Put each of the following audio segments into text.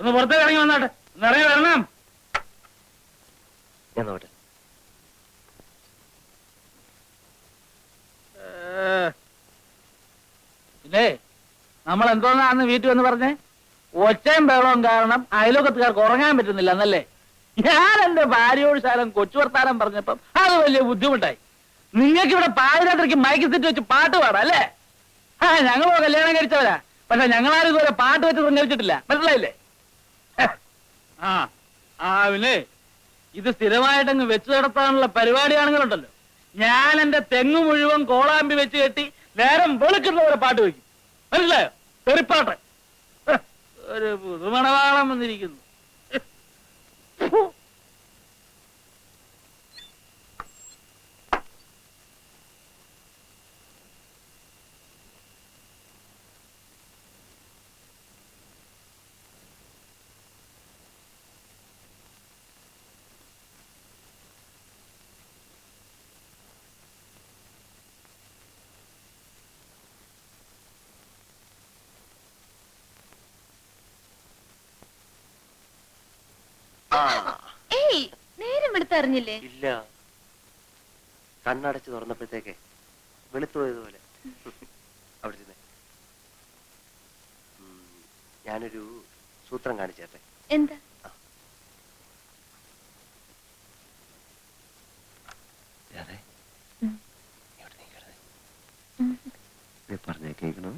ഒന്ന് പുറത്തേക്ക് ഇറങ്ങി വന്നാട്ടെ. ഒന്ന് ഇറങ്ങി വരണം. ഞാൻ നോട്ടെ. ഇല്ലേ, നമ്മൾ എന്തോന്നാന്ന് വീട്ടിൽ വന്ന് പറഞ്ഞേ? ഒച്ചയും ബഹളവും കാരണം അയലോക്കത്തുകാർക്ക് ഉറങ്ങാൻ പറ്റുന്നില്ല എന്നല്ലേ? ഞാൻ എന്റെ ഭാര്യയോട് ശാലം കൊച്ചു വർത്താനം പറഞ്ഞപ്പം അത് വലിയ ബുദ്ധിമുട്ടായി. നിങ്ങൾക്ക് ഇവിടെ പാതിരാത്രിക്ക് മയക്കി സെറ്റ് വെച്ച് പാട്ട് പാടാം അല്ലേ? ഞങ്ങളോ കല്യാണം കഴിച്ചവരാ. പക്ഷെ ഞങ്ങളാരും ഇതുവരെ പാട്ട് വെച്ച് സഞ്ചരിച്ചിട്ടില്ല. മനസ്സിലായില്ലേ? പിന്നെ ഇത് സ്ഥിരമായിട്ടങ്ങ് വെച്ചു നടത്താനുള്ള പരിപാടിയാണെങ്കിലുണ്ടല്ലോ, ഞാൻ എന്റെ തെങ്ങ് മുഴുവൻ കോളാമ്പി വെച്ച് കെട്ടി നേരം വെളുക്കുന്നവരെ പാട്ട് വയ്ക്കും. മനസ്സിലായോ? തെറിപ്പാട്ട്. ഒരു പുതുമണവാളം വന്നിരിക്കുന്നു. നേരം വെളുത്തറിഞ്ഞില്ലേ? ഇല്ല, കണ്ണടച്ച് തുറന്നപ്പോഴത്തേക്ക് വെളുത്തുപോയതുപോലെ. അവിടെ ഇരുന്നേ. ഞാനൊരു സൂത്രം കാണിച്ചേട്ടെ. എന്താ? പറഞ്ഞേ കേൾക്കണോ?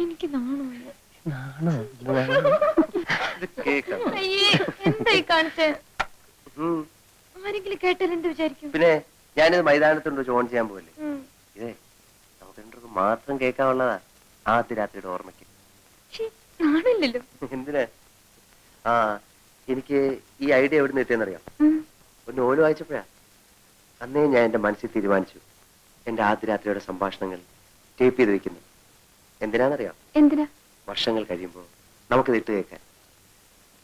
എനിക്ക് എന്തായി കാണിച്ചേ? ആരെങ്കിലും കേട്ടാൽ എന്ത് വിചാരിക്കും? പിന്നെ ഞാനിത് മൈതാനത്തുണ്ട് ഓൺ ചെയ്യാൻ പോവല്ലേ. ഇതേ നമുക്ക് രണ്ടുപേർക്ക് മാത്രം കേൾക്കാനുള്ളതാ. ആദ്യ രാത്രിയുടെ ഓർമ്മയ്ക്ക്. ആണല്ലോ. എന്തിനാ? എനിക്ക് ഈ ഐഡിയ എവിടെ നിന്ന് എത്തിയെന്നറിയാം. ഒരു നോവൽ വായിച്ചപ്പോഴാ. അന്നേ ഞാൻ എന്റെ മനസ്സിൽ തീരുമാനിച്ചു എന്റെ ആദ്യ രാത്രിയുടെ സംഭാഷണങ്ങൾ ടേപ്പ് ചെയ്ത് വെക്കുന്നു. എന്തിനാണെന്നറിയാം? എന്തിനാ? വർഷങ്ങൾ കഴിയുമ്പോൾ നമുക്കിത് ഇട്ട് കേൾക്കാൻ.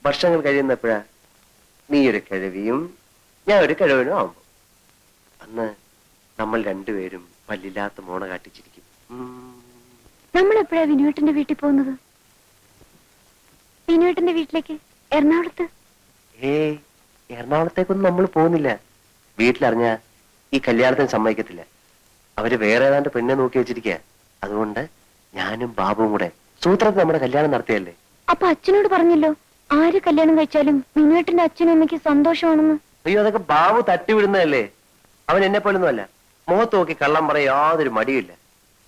വർഷങ്ങൾ കഴിയുന്നപ്പോഴാ നീ ഒരു കിഴവിയും ഞാൻ ഒരു കിഴവനും ആവുമ്പോ അന്ന് നമ്മൾ രണ്ടുപേരും പല്ലില്ലാത്ത മോണ കാട്ടിച്ചിരിക്കും. നമ്മൾ എപ്പോഴാ വിനുവേട്ടന്റെ വീട്ടിൽ പോകുന്നത്? വിനുവേട്ടന്റെ വീട്ടിലേക്ക്? എറണാകുളത്ത്? എറണാകുളത്തേക്കൊന്നും നമ്മൾ പോകുന്നില്ല. വീട്ടിലറിഞ്ഞ ഈ കല്യാണത്തിന് സമ്മതിക്കത്തില്ല. അവര് വേറെ ഏതാണ്ട് പെണ്ണെ നോക്കി വെച്ചിരിക്കുക. അതുകൊണ്ട് ഞാനും ബാബുവും കൂടെ സൂത്രത്തിൽ നമ്മുടെ കല്യാണം നടത്തിയല്ലേ. അപ്പൊ അച്ഛനോട് പറഞ്ഞല്ലോ ആര് കല്യാണം കഴിച്ചാലും വിനുവേട്ടന്റെ അച്ഛനും അമ്മയ്ക്ക് സന്തോഷമാണെന്ന്. അയ്യോ, അതൊക്കെ ബാബു തട്ടിവിടുന്നതല്ലേ. അവൻ എന്നെ പോലൊന്നും അല്ല. മുഖത്ത് നോക്കി കള്ളം പറയാൻ യാതൊരു മടിയില്ല.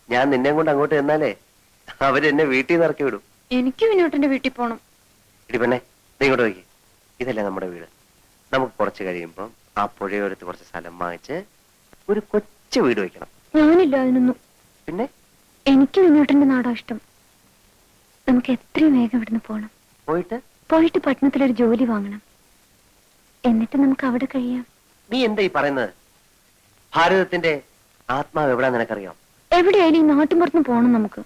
ഞാൻ നിന്നെ കൊണ്ട് അങ്ങോട്ട് ചെന്നാലേ അവരെന്നെ വീട്ടിൽ നിന്ന് ഇറക്കി വിടും. എനിക്ക് വിനുവേട്ടന്റെ വീട്ടിൽ പോണം. ഇടി പെണ്ണെ, നീ ഇങ്ങോട്ട് നോക്കി. ഇതല്ലേ നമ്മുടെ വീട്. നമുക്ക് കുറച്ച് കഴിയുമ്പം ആ പുഴയോരത്ത് കുറച്ച് സ്ഥലം വാങ്ങിച്ച് ഒരു കൊച്ചു വീട് വെക്കണം. ഞാനില്ല അതിനൊന്നും. പിന്നെ എനിക്ക് വിനുവേട്ടന്റെ നാടാ ഇഷ്ടം. നമുക്ക് എത്രയും വേഗം ഇവിടുന്ന് പോണം. പോയിട്ട് പട്ടണത്തിലൊരു ജോലി വാങ്ങണം. എന്നിട്ട് നമുക്ക് അവിടെ കഴിയാം. നീ എന്താ ഈ പറയുന്നത്? ഭാരതത്തിന്റെ ആത്മാവ് എവിടാ നിനക്കറിയാം? എവിടെയായാലും ഈ നാട്ടിൻപുറത്തുനിന്ന് പോണം നമുക്ക്.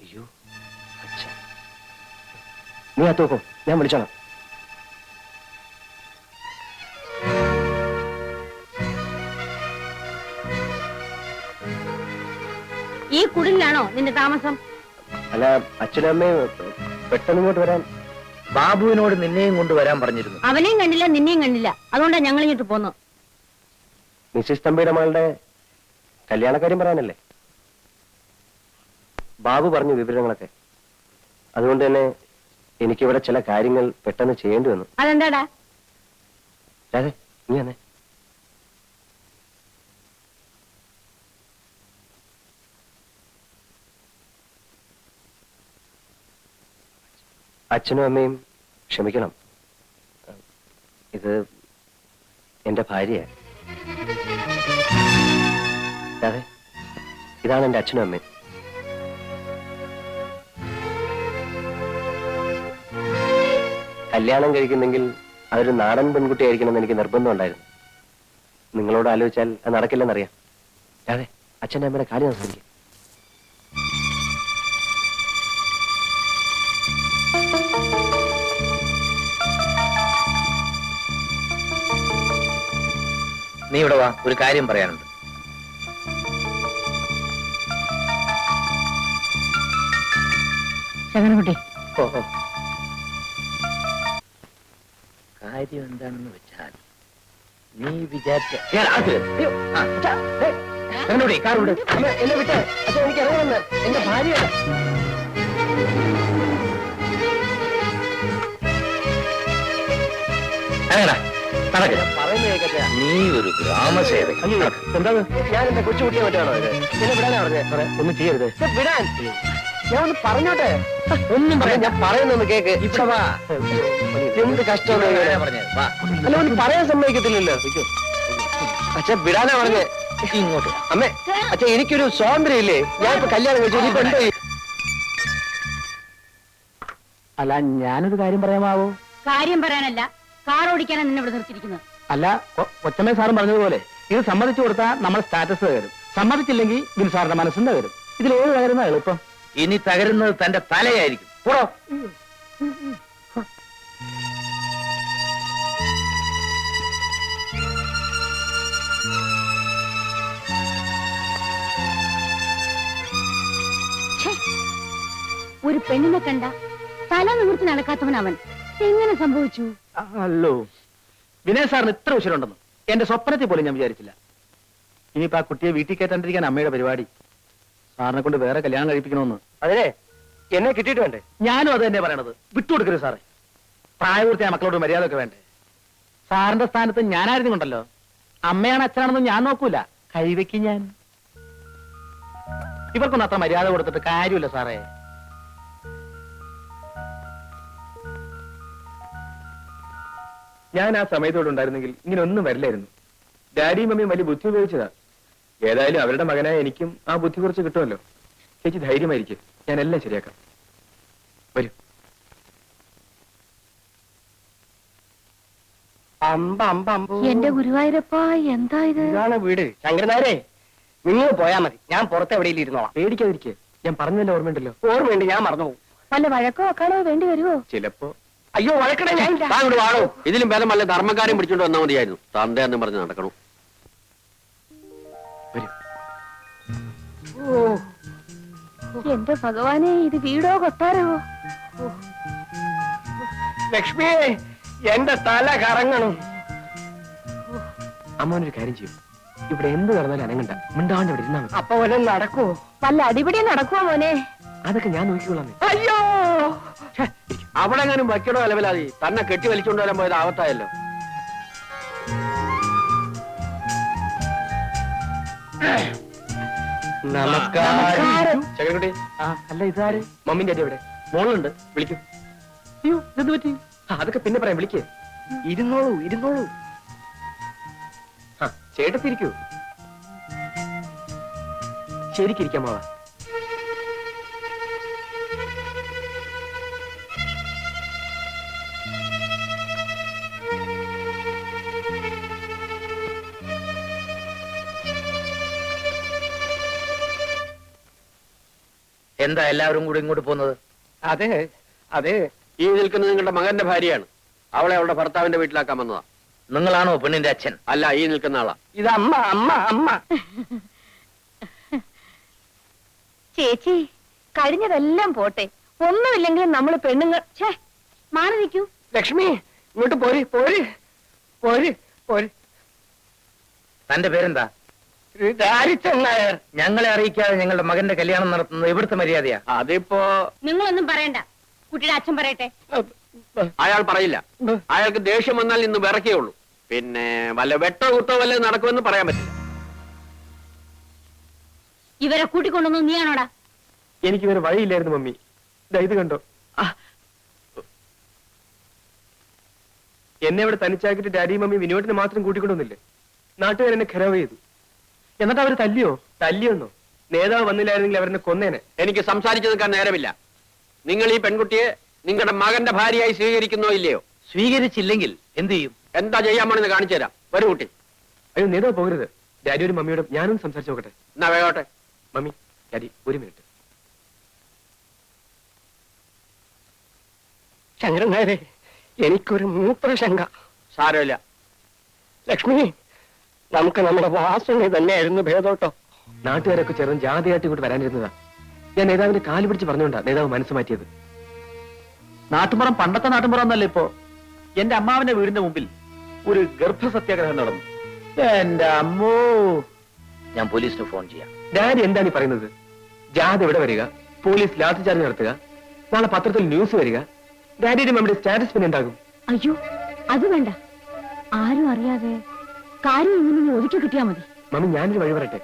അയ്യോ, നീ അത്തോക്കോ, ഞാൻ വിളിച്ചോളാം. ഈ കുടിലാണോ നിന്റെ താമസം? അല്ല, അച്ഛനും അമ്മയും പെട്ടെന്ന് ഇങ്ങോട്ട് വരാൻ. ബാബുവിനോട് നിന്നെയും കൊണ്ടുവരാൻ പറഞ്ഞിരുന്നു. അവനെയും കണ്ടില്ല, നിന്നെയും കണ്ടില്ല. അതുകൊണ്ടാണ് ഞങ്ങൾ ഇങ്ങോട്ട് പോന്നു. മിസ്സിസ് തമ്പിയുടെ മകളുടെ കല്യാണക്കാര്യം പറയാനല്ലേ? ബാബു പറഞ്ഞു വിവരങ്ങളൊക്കെ. അതുകൊണ്ട് തന്നെ എനിക്കിവിടെ ചില കാര്യങ്ങൾ പെട്ടെന്ന് ചെയ്യേണ്ടി വന്നു. അതെന്താടാ? അതെ, നീ വന്നേ. അച്ഛനും അമ്മയും ക്ഷമിക്കണം. ഇത് എന്റെ ഭാര്യ. അതെ, ഇതാണ് എന്റെ അച്ഛനും അമ്മയും. കല്യാണം കഴിക്കുന്നെങ്കിൽ അതൊരു നാടൻ പെൺകുട്ടിയായിരിക്കണം എന്ന് എനിക്ക് നിർബന്ധം ഉണ്ടായിരുന്നു. നിങ്ങളോട് ആലോചിച്ചാൽ അത് നടക്കില്ലെന്നറിയാം. അതെ, അച്ഛൻ്റെ അമ്മയുടെ കാര്യം നമസ്കരിക്കും. നീ ഇവിടെ വാ, ഒരു കാര്യം പറയാനുണ്ട്. ശകനകുട്ടി, കാര്യം എന്താണെന്ന് വെച്ചാൽ നീ വിചാരിച്ച എന്നെ വിട്ടേ അച്ഛൻ, എനിക്ക് ഇറങ്ങുമെന്ന്. എന്റെ ഭാര്യയാണ്. നീ ഒരു ഗ്രാമസേവകൻ. എന്താ ഞാൻ എന്റെ കൊച്ചുകുട്ടിയെ മറ്റാണോ ഇത്? എന്നെ വിടാനാ പറഞ്ഞേ? ഒന്നും ചെയ്യരുത്. വിടാൻ ഞാൻ ഒന്ന് പറഞ്ഞോട്ടെ. ഒന്നും പറയാം, ഞാൻ പറയുന്നൊന്ന് കേക്ക്. ഇവിടെ വാ. എന്ത് കഷ്ടമാണ് അല്ല, ഒന്ന് പറയാൻ സമ്മതിക്കത്തില്ലല്ലോ. അച്ഛൻ വിടാനാ പറഞ്ഞേ. ഇങ്ങോട്ട് അമ്മേ, അച്ഛൻ എനിക്കൊരു സ്വാതന്ത്ര്യം ഇല്ലേ? ഞാൻ ഇപ്പൊ കല്യാണം കഴിച്ചു, ഇനിയിപ്പോ എന്തോ ചെയ്യും? അല്ല, ഞാനൊരു കാര്യം പറയാമാവോ? കാര്യം പറയാനല്ല, കാർ ഓടിക്കാനാണ് നിന്നെ ഇവിടെ നിർത്തിയിരിക്കുന്നത്. അല്ല, കൊച്ചമ്മ സാറും പറഞ്ഞതുപോലെ ഇത് സമ്മതിച്ചു കൊടുത്താൽ നമ്മുടെ സ്റ്റാറ്റസ് തകരും, സമ്മതിച്ചില്ലെങ്കിൽ ബിൽ സാറിന്റെ മനസ്സും തകരും. ഇതിലേത് തകരുന്ന എളുപ്പം? ഇനി തകരുന്നത് തന്റെ തലയായിരിക്കും. പോടോ. ഒരു പെണ്ണിനെ കണ്ട തല നിവർത്തി നടക്കാത്തവൻ അവൻ. എങ്ങനെ സംഭവിച്ചു? അല്ലോ, വിനയ് സാറിന് ഇത്ര ഉശിരുണ്ടെന്ന് എന്റെ സ്വപ്നത്തിൽ പോലും ഞാൻ വിചാരിച്ചില്ല. ഇനിയിപ്പോ ആ കുട്ടിയെ വീട്ടിൽ കയറ്റാണ്ടിരിക്കാൻ അമ്മയുടെ പരിപാടി. സാറിനെ കൊണ്ട് വേറെ കല്യാണം കഴിപ്പിക്കണമെന്ന്. അതിനെ എന്നെ കിട്ടിയിട്ട് വേണ്ടേ? ഞാനും അത് തന്നെ പറയണത്. വിട്ടുകൊടുക്കരുത് സാറേ. പ്രായപൂർത്തിയായ മക്കളോട് മര്യാദ ഒക്കെ വേണ്ടേ? സാറിന്റെ സ്ഥാനത്ത് ഞാനായിരുന്നു കൊണ്ടല്ലോ. അമ്മയാണ് അച്ഛനാണെന്നും ഞാൻ നോക്കൂല, കൈവയ്ക്കും ഞാൻ. ഇവർക്കൊന്നും അത്ര മര്യാദ കൊടുത്തിട്ട് കാര്യമില്ല സാറേ. ഞാൻ ആ സമയത്തോടെ ഉണ്ടായിരുന്നെങ്കിൽ ഇങ്ങനെ ഒന്നും വരില്ലായിരുന്നു. ഡാഡിയും മമ്മിയും വലിയ ബുദ്ധി ഉപയോഗിച്ചതാ. ഏതായാലും അവരുടെ മകനായ എനിക്കും ആ ബുദ്ധി കുറച്ച് കിട്ടുമല്ലോ. ചേച്ചി ധൈര്യമായിരിക്കും, ഞാൻ എല്ലാം ശരിയാക്കാം. വരൂ. എന്റെ ഗുരുവായൂരപ്പ, എന്താ ഇത്? ഇതാണ് വീട്. ശങ്കരനാരെ, നിങ്ങൾ പോയാ മതി, ഞാൻ പുറത്ത് എവിടെയെങ്കിലും ഇരുന്നോളാം. പേടിക്കാതിരിക്കെ, ഞാൻ പറഞ്ഞല്ലോ, ഓർമ്മയുണ്ടല്ലോ. ഓർമ്മയുണ്ട്, ഞാൻ മറന്നുപോകും. വല്ല വഴക്കോ ഒക്കാണോ വേണ്ടി വരുമോ? ചിലപ്പോ. അയ്യോ, വഴക്കട ഞാൻ വാണോ, ഇതിലും ഭേദം വല്ല ധർമ്മക്കാരും പിടിച്ചോണ്ട് വന്നാൽ മതിയായിരുന്നു. തന്റെ എന്ന് പറഞ്ഞ് നടക്കണം. എന്റെ ഭഗവാനെ, ഇത് വീടോ കൊട്ടാരവോ? ലക്ഷ്മിയെ, എന്റെ തല കറങ്ങണം. അമ്മോനൊരു കാര്യം ചെയ്യും, ഇവിടെ എന്ത് നടന്നാലും അനങ്ങണ്ട, മിണ്ടാണ്ട് ഇവിടെ ഇരുന്നാ മതി. അപ്പൊ വല്ലതും നടക്കുവോ? വല്ല അടിപിടി നടക്കുവോ മോനെ? അതൊക്കെ ഞാൻ നോക്കിക്കൊള്ളാം. അയ്യോ, അവിടെ എങ്ങാനും വയ്ക്കണോ അലവലാതി, തന്നെ കെട്ടി വലിച്ചുകൊണ്ട് വരാൻ പോയത് ആവത്തായല്ലോ. നമസ്കാരം. ചകരക്കുട്ടി, അല്ല, ഇതാര്? മമ്മിന്റെ അടി എവിടെ? മോളുണ്ട്. വിളിക്കൂ. അയ്യോ, ഇതെന്ത് പറ്റി? അതൊക്കെ പിന്നെ പറയാം, വിളിക്കേ. ഇരുന്നോളൂ, ഇരുന്നോളൂ. ചേട്ടത്തിരിക്കൂ. ശരിക്കിരിക്കാമാവാ. എന്താ എല്ലാവരും കൂടി ഇങ്ങോട്ട് പോകുന്നത്? അതെ അതെ, ഈ നിൽക്കുന്നത് നിങ്ങളുടെ മകന്റെ ഭാര്യയാണ്. അവളെ അവളുടെ ഭർത്താവിന്റെ വീട്ടിലാക്കാൻ വന്നതാ. നിങ്ങളാണോ പെണ്ണിന്റെ അച്ഛൻ? അല്ല, ഈ നിൽക്കുന്ന ആളാ. ഇത് അമ്മ, അമ്മ, അമ്മ. ചേച്ചി, കഴിഞ്ഞതെല്ലാം പോട്ടെ, ഒന്നുമില്ലെങ്കിലും നമ്മള് പെണ്ണുങ്ങൾ. മാറി നിൽക്കൂ. ലക്ഷ്മി, ഇങ്ങോട്ട് പോര്, പോര്, പോര്, പോര്. തന്റെ പേരെന്താ? ദാരിച്ചൻ നായർ. ഞങ്ങളെ അറിയിക്കാതെ ഞങ്ങളുടെ മകന്റെ കല്യാണം നടത്തുന്നത് ഇവിടുത്തെ മര്യാദയാ. അതിപ്പോ നിങ്ങളൊന്നും പറയണ്ട, കുട്ടിയുടെ അച്ഛൻ പറയട്ടെ. അയാൾ പറയില്ല. അയാൾക്ക് ദേഷ്യം വന്നാൽ ഇന്ന് വിറക്കേയുള്ളൂ. പിന്നെ വല്ല വെട്ടോ കുത്തോ വല്ലതും നടക്കുമെന്ന് പറയാൻ പറ്റില്ല. ഇവരെ കൂട്ടിക്കൊണ്ടൊന്നും നീയാണോടാ? എനിക്ക് വേറെ വഴിയില്ലായിരുന്നു മമ്മി. ഇത് കണ്ടോ, എന്നെ ഇവിടെ തനിച്ചാക്കിട്ട് ഡാഡിയും മമ്മി വിനോദിനെ മാത്രം കൂട്ടിക്കൊണ്ടൊന്നില്ലേ? നാട്ടുകാർ എന്നെ ഖരാവ് ചെയ്തു. എന്നിട്ട് അവര് തല്ലിയോ? തല്ലിയൊന്നോ? നേതാവ് വന്നില്ലായിരുന്നെങ്കിൽ അവരെന്നെ കൊന്നേനെ. എനിക്ക് സംസാരിച്ചു നിൽക്കാൻ നേരമില്ല. നിങ്ങൾ ഈ പെൺകുട്ടിയെ നിങ്ങളുടെ മകന്റെ ഭാര്യയായി സ്വീകരിക്കുന്നോ ഇല്ലയോ? സ്വീകരിച്ചില്ലെങ്കിൽ എന്ത് ചെയ്യും? എന്താ ചെയ്യാൻ പോണെന്ന് കാണിച്ചു തരാം. വരൂ കുട്ടി. അയ്യോ നേതാവ് പോകരുത്. ഡാഡിയോടും മമ്മിയോടും ഞാനും സംസാരിച്ചു നോക്കട്ടെ. എന്നാ വേഗോട്ടെ. മമ്മി, ഡാഡി, ഒരു മിനിറ്റ്. ശങ്കരൻ നായരെ, എനിക്കൊരു മൂത്രശങ്ക. സാരമില്ല. ലക്ഷ്മി, നമുക്ക് നമ്മുടെ വാസുണി തന്നെയായിരുന്നു ഭേദോട്ടോ. നാട്ടുകാരൊക്കെ ചേർന്ന് ജാതിയായിട്ട് ഇങ്ങോട്ട് വരാനിരുന്നതാ. ഞാൻ നേതാവിന്റെ കാല് പിടിച്ച് പറഞ്ഞുകൊണ്ടാ നേതാവ് മനസ്സ് മാറ്റിയത്. നാട്ടുമ്പുറം പണ്ടത്തെ നാട്ടുമ്പുറം എന്നല്ല ഇപ്പോ. എന്റെ അമ്മാവന്റെ വീടിന്റെ മുമ്പിൽ ഒരു ഗർഭസത്യാഗ്രഹം നടന്നു. എന്റെ അമ്മോ, ഞാൻ പോലീസിന് ഫോൺ ചെയ്യാം. ഡാഡി എന്താണ് ഈ പറയുന്നത്? ജാഥ ഇവിടെ വരിക, പോലീസ് ലാത്തി ചാർജ് നടത്തുക, നാളെ പത്രത്തിൽ ന്യൂസ് വരിക, ഡാഡിയുടെ മമ്മിയുടെ സ്റ്റാറ്റസ് പിന്നെ എന്താകും? അയ്യോ, അത് വേണ്ട. ആരും അറിയാതെ കാര്യം ഇങ്ങനെ ഒതുക്കി കിട്ടിയാ മതി. മമ്മി, ഞാനൊരു വഴി പറയട്ടെ.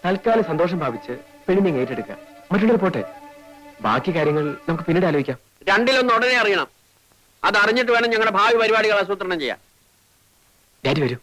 തൽക്കാലം സന്തോഷം ഭാവിച്ച് പെണ്ണിനെ ഏറ്റെടുക്കുക, മറ്റുള്ളവർ പോട്ടെ. ബാക്കി കാര്യങ്ങൾ നമുക്ക് പിന്നീട് ആലോചിക്കാം. രണ്ടിലൊന്ന് ഉടനെ അറിയണം. അത് അറിഞ്ഞിട്ട് വേണം ഞങ്ങളുടെ ഭാവി പരിപാടികൾ ആസൂത്രണം ചെയ്യാൻ. ഡാഡി വരൂ.